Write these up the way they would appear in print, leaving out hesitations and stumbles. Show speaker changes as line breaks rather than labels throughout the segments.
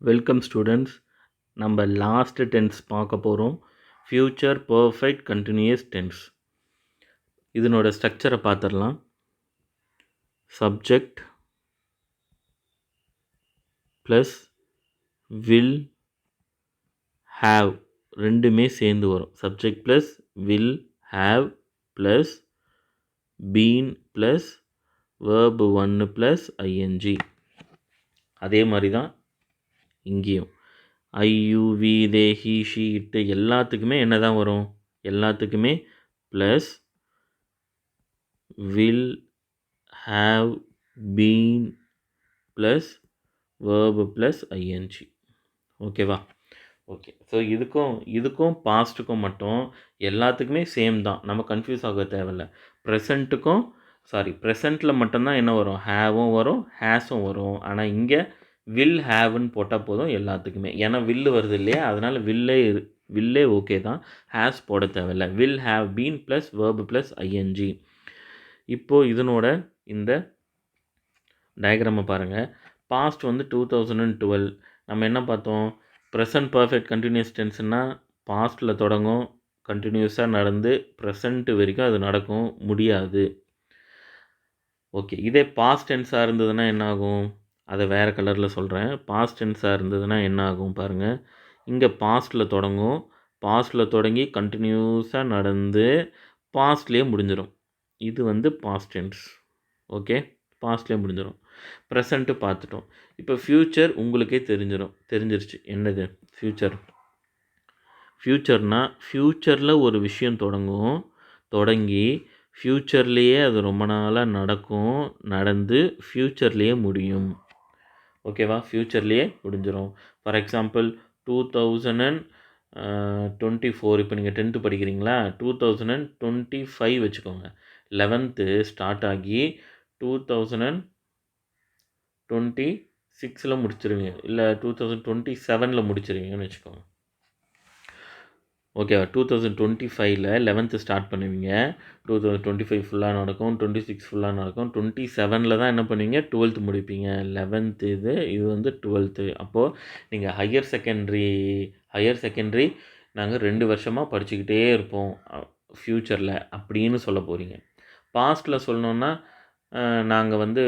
Welcome students. நம்ம last tense பார்க்க போகிறோம். Future perfect continuous tense. இதனோட ஸ்ட்ரக்சரை பார்த்துடலாம். சப்ஜெக்ட் ப்ளஸ் வில் ஹாவ் ரெண்டுமே சேர்ந்து வரும். Subject plus will have plus been plus verb 1 plus ING. அதே மாதிரி தான் இங்கேயும் I you we they he she it எல்லாத்துக்குமே என்ன தான் வரும்? எல்லாத்துக்குமே plus will have been plus verb plus ING. ஓகேவா? ஓகே. ஸோ இதுக்கும் பாஸ்ட்டுக்கும் மட்டும் எல்லாத்துக்குமே சேம் தான். நம்ம கன்ஃபியூஸ் ஆக தேவையில்ல. ப்ரெசண்ட்டில் மட்டும்தான் என்ன வரும்? ஹேவும் வரும், ஹேஸும் வரும். ஆனால் இங்கே வில் ஹேவ்னு போட்டால் போதும் எல்லாத்துக்குமே. ஏன்னா வில்லு வருது இல்லையா, அதனால் வில்லே ஓகே தான், ஹேஸ் போட தேவையில்லை. Will have been plus verb plus ING. இப்போது இதனோட இந்த டயக்ராமை பாருங்கள். பாஸ்ட் வந்து 2012. நம்ம என்ன பார்த்தோம்? ப்ரெசன்ட் பர்ஃபெக்ட் கண்டினியூஸ் டென்ஸ்னால் பாஸ்ட்டில் தொடங்கும், கண்டினியூஸாக நடந்து ப்ரெசண்ட்டு வரைக்கும் அது நடக்கும் முடியாது. ஓகே. இதே பாஸ்ட் டென்ஸாக இருந்ததுன்னா என்ன ஆகும்? அதை வேறு கலரில் சொல்கிறேன். பாஸ்ட் டென்ஸாக இருந்ததுன்னா என்ன ஆகும் பாருங்கள். இங்கே பாஸ்ட்டில் தொடங்கும், பாஸ்ட்டில் தொடங்கி கண்டினியூஸாக நடந்து பாஸ்ட்லேயே முடிஞ்சிடும். இது வந்து பாஸ்ட் டென்ஸ். ஓகே, பாஸ்ட்லேயே முடிஞ்சிடும். ப்ரெசண்ட்டு பார்த்துட்டோம். இப்போ ஃப்யூச்சர் உங்களுக்கே தெரிஞ்சிருச்சு. என்னது ஃப்யூச்சர்? ஃப்யூச்சர்னால் ஃப்யூச்சரில் ஒரு விஷயம் தொடங்கி ஃப்யூச்சர்லேயே அது ரொம்ப நாளாக நடக்கும், நடந்து ஃப்யூச்சர்லேயே முடியும். ஓகேவா? ஃப்யூச்சர்லேயே முடிஞ்சிடும். For example 2024. இப்போ நீங்கள் 10th படிக்கிறீங்களா? 2025 வச்சுக்கோங்க. 11th ஸ்டார்ட் ஆகி 2026 முடிச்சிருவீங்க, இல்லை 2027 முடிச்சிருவீங்கன்னு வச்சுக்கோங்க. ஓகேவா? 2025 11th ஸ்டார்ட் பண்ணுவீங்க, 2025 ஃபுல்லாக நடக்கும், 26 ஃபுல்லாக நடக்கும், 27 தான் என்ன பண்ணுவீங்க? 12th முடிப்பீங்க. 11th இது வந்து 12th. அப்போது நீங்கள் ஹையர் செகண்டரி நாங்கள் 2 வருஷமாக படிச்சுக்கிட்டே இருப்போம் ஃப்யூச்சரில் அப்படின்னு சொல்ல போகிறீங்க. பாஸ்ட்டில் சொல்லணுன்னா நாங்கள் வந்து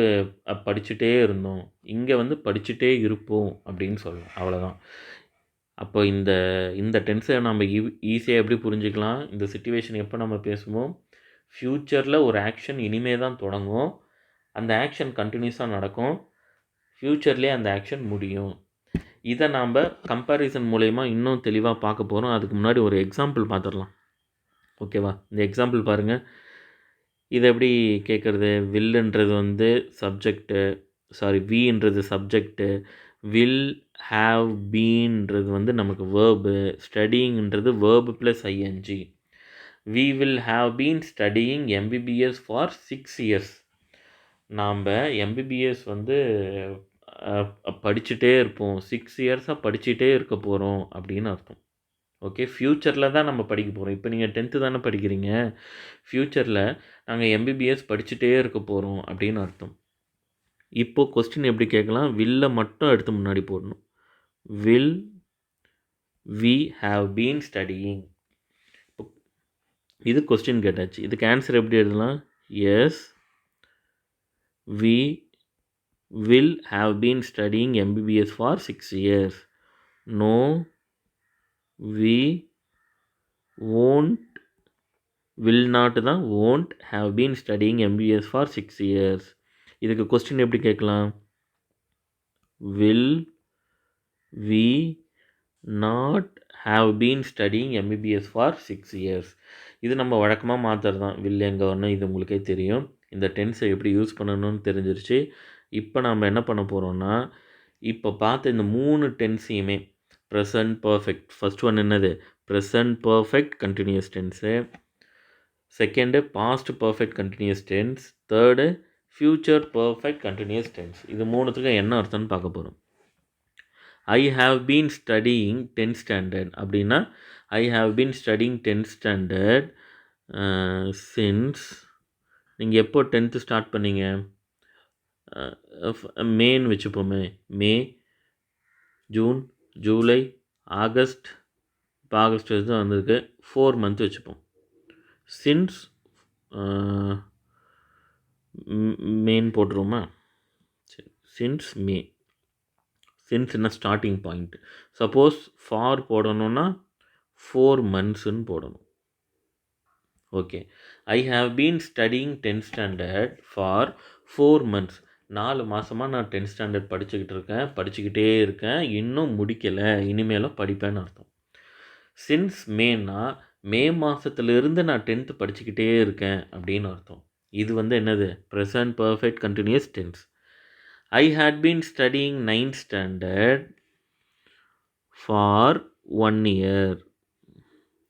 படிச்சுட்டே இருந்தோம், இங்கே வந்து படிச்சுட்டே இருப்போம் அப்படின்னு சொல்லலாம். அவ்வளோதான். அப்போ இந்த டென்ஸை நம்ம ஈஸியாக எப்படி புரிஞ்சுக்கலாம்? இந்த சிச்சுவேஷன் எப்போ நம்ம பேசுவோம்? ஃப்யூச்சரில் ஒரு ஆக்ஷன் இனிமே தான் தொடங்கும், அந்த ஆக்ஷன் கண்டினியூஸாக நடக்கும், ஃப்யூச்சர்லேயே அந்த ஆக்ஷன் முடியும். இதை நாம் கம்பேரிசன் மூலயமா இன்னும் தெளிவாக பார்க்க போகிறோம். அதுக்கு முன்னாடி ஒரு எக்ஸாம்பிள் பார்த்துடலாம். ஓகேவா? இந்த எக்ஸாம்பிள் பாருங்கள். இதை எப்படி கேட்குறது? வில்லுன்றது வந்து வின்றது சப்ஜெக்டு, வில் ஹாவ் பீன்றது வந்து நமக்கு வேர்பு, ஸ்டடிங்கிறது verb plus ING. We will have been studying MBBS for 6 years. நாம் எம்பிபிஎஸ் வந்து படிச்சுட்டே இருப்போம், 6 yearsஆக படிச்சுட்டே இருக்க போகிறோம் அப்படின்னு அர்த்தம். ஓகே, ஃப்யூச்சரில் தான் நம்ம படிக்க போகிறோம். இப்போ நீங்கள் 10th தானே படிக்கிறீங்க, ஃப்யூச்சரில் நாங்கள் எம்பிபிஎஸ் படிச்சுட்டே இருக்க போகிறோம் அப்படின்னு அர்த்தம். இப்போது கொஸ்டின் எப்படி கேட்கலாம்? வில்லை மட்டும் எடுத்து முன்னாடி போடணும். Will we have been studying. இது கொஸ்டின் கேட்டாச்சு. இதுக்கு ஆன்சர் எப்படி எழுதலாம்? Yes, we will have been studying MBBS for 6 years. No, we won't, will not தான், won't have been studying MBBS for 6 years. இதுக்கு கொஸ்டின் எப்படி கேட்கலாம்? will we not have been studying MBBS for 6 years. இது நம்ம வழக்கமாக மாற்றுறது தான். will எங்கே வரணும் இது உங்களுக்கே தெரியும். இந்த டென்ஸை எப்படி யூஸ் பண்ணணும்னு தெரிஞ்சிருச்சு. இப்போ நம்ம என்ன பண்ண போகிறோம்னா, இப்போ பார்த்த இந்த 3 டென்ஸையுமே ப்ரெசன்ட் பர்ஃபெக்ட், ஃபர்ஸ்ட் ஒன் என்னது? Present perfect continuous tense, second past perfect continuous tense, third future perfect continuous tense. இது மூணுத்துக்கும் என்ன அர்த்தம்னு பார்க்க போகிறோம். I have been studying 10th standard அப்படின்னா I have been studying 10th standard since. நீங்கள் எப்போ 10th ஸ்டார்ட் பண்ணீங்க? மேன்னு வச்சுப்போமே, மே ஜூன், ஜூலை, ஆகஸ்ட். இப்போ ஆகஸ்ட் தான் வந்திருக்கு. 4 மந்த் வச்சுப்போம். சின்ஸ் மேன்னு போட்டுருவோமா? சரி, சின்ஸ் மே. சின்ஸ் என்ன ஸ்டார்டிங் பாயிண்ட். சப்போஸ் ஃபார் போடணுன்னா 4 மந்த்ஸ்ன்னு போடணும். Okay. I have been studying 10th standard for 4 months. 4 மாதமாக நான் 10th ஸ்டாண்டர்ட் படிச்சுக்கிட்டே இருக்கேன், இன்னும் முடிக்கலை, இனிமேலும் படிப்பேன்னு அர்த்தம். சின்ஸ் மேனா மே மாதத்துலேருந்து நான் 10th படிச்சுக்கிட்டே இருக்கேன் அப்படின்னு அர்த்தம். இது வந்து என்னது? Present perfect continuous tense. I had been studying 9th standard for 1 year.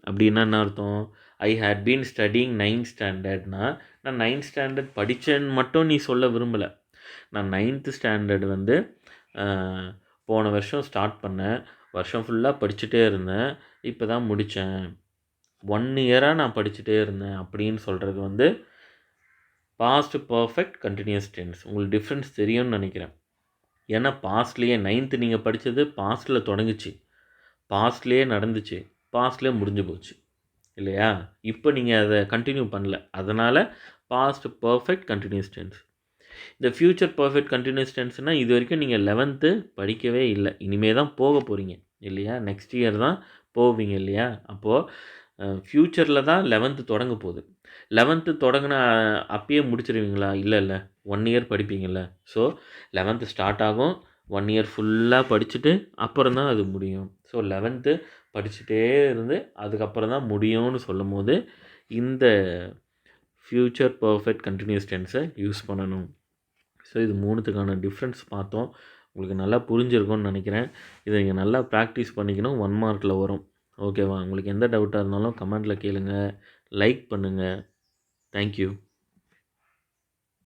அப்படின்னா என்ன அர்த்தம்? I had been studying 9th ஸ்டாண்டர்ட்னா நான் 9th ஸ்டாண்டர்ட் படித்தேன்னு மட்டும் நீ சொல்ல விரும்பலை. நான் 9th ஸ்டாண்டர்ட் வந்து போன வருஷம் ஸ்டார்ட் பண்ணேன், வருஷம் ஃபுல்லாக படிச்சுட்டே இருந்தேன், இப்போ தான் முடித்தேன், 1 இயராக நான் படிச்சுட்டே இருந்தேன் அப்படின்னு சொல்கிறது வந்து பாஸ்ட் பர்ஃபெக்ட் கண்டினியூஸ் டென்ஸ். உங்களுக்கு டிஃப்ரென்ஸ் தெரியும்னு நினைக்கிறேன். ஏன்னா பாஸ்ட்லேயே 9th நீங்கள் படித்தது பாஸ்ட்டில் தொடங்குச்சு, பாஸ்ட்லேயே நடந்துச்சு, பாஸ்ட்லேயே முடிஞ்சு போச்சு இல்லையா? இப்போ நீங்கள் அதை கண்டினியூ பண்ணல, அதனால் பாஸ்ட் பர்ஃபெக்ட் கண்டினியூஸ் டென்ஸ். இந்த ஃப்யூச்சர் பர்ஃபெக்ட் கண்டினியூஸ் டென்ஸ்னால் இது வரைக்கும் நீங்கள் 11th படிக்கவே இல்லை, இனிமே தான் போக போகிறீங்க இல்லையா? நெக்ஸ்ட் இயர் தான் போவீங்க இல்லையா? அப்போது ஃப்யூச்சரில் தான் 11th தொடங்க போகுது. 11th தொடங்கின அப்பயே முடிச்சிருவீங்களா? இல்லை 1 இயர் படிப்பீங்கள்ல. ஸோ 11th ஸ்டார்ட் ஆகும், 1 இயர் ஃபுல்லாக படிச்சுட்டு அப்புறம் தான் அது முடியும். ஸோ 11th படிச்சுட்டே இருந்து அதுக்கப்புறம் தான் முடியும்னு சொல்லும் போது இந்த ஃப்யூச்சர் பர்ஃபெக்ட் கண்டினியூஸ் டென்ஸை யூஸ் பண்ணணும். ஸோ இது 3த்துக்கான டிஃப்ரென்ஸ் பார்த்தோம். உங்களுக்கு நல்லா புரிஞ்சிருக்கும்னு நினைக்கிறேன். இதை நீங்கள் நல்லா ப்ராக்டிஸ் பண்ணிக்கணும், 1 மார்க்கில் வரும். ஓகேவா? உங்களுக்கு எந்த டவுட்டாக இருந்தாலும் கமெண்ட்டில் கேளுங்கள், லைக் பண்ணுங்கள். தேங்க்யூ.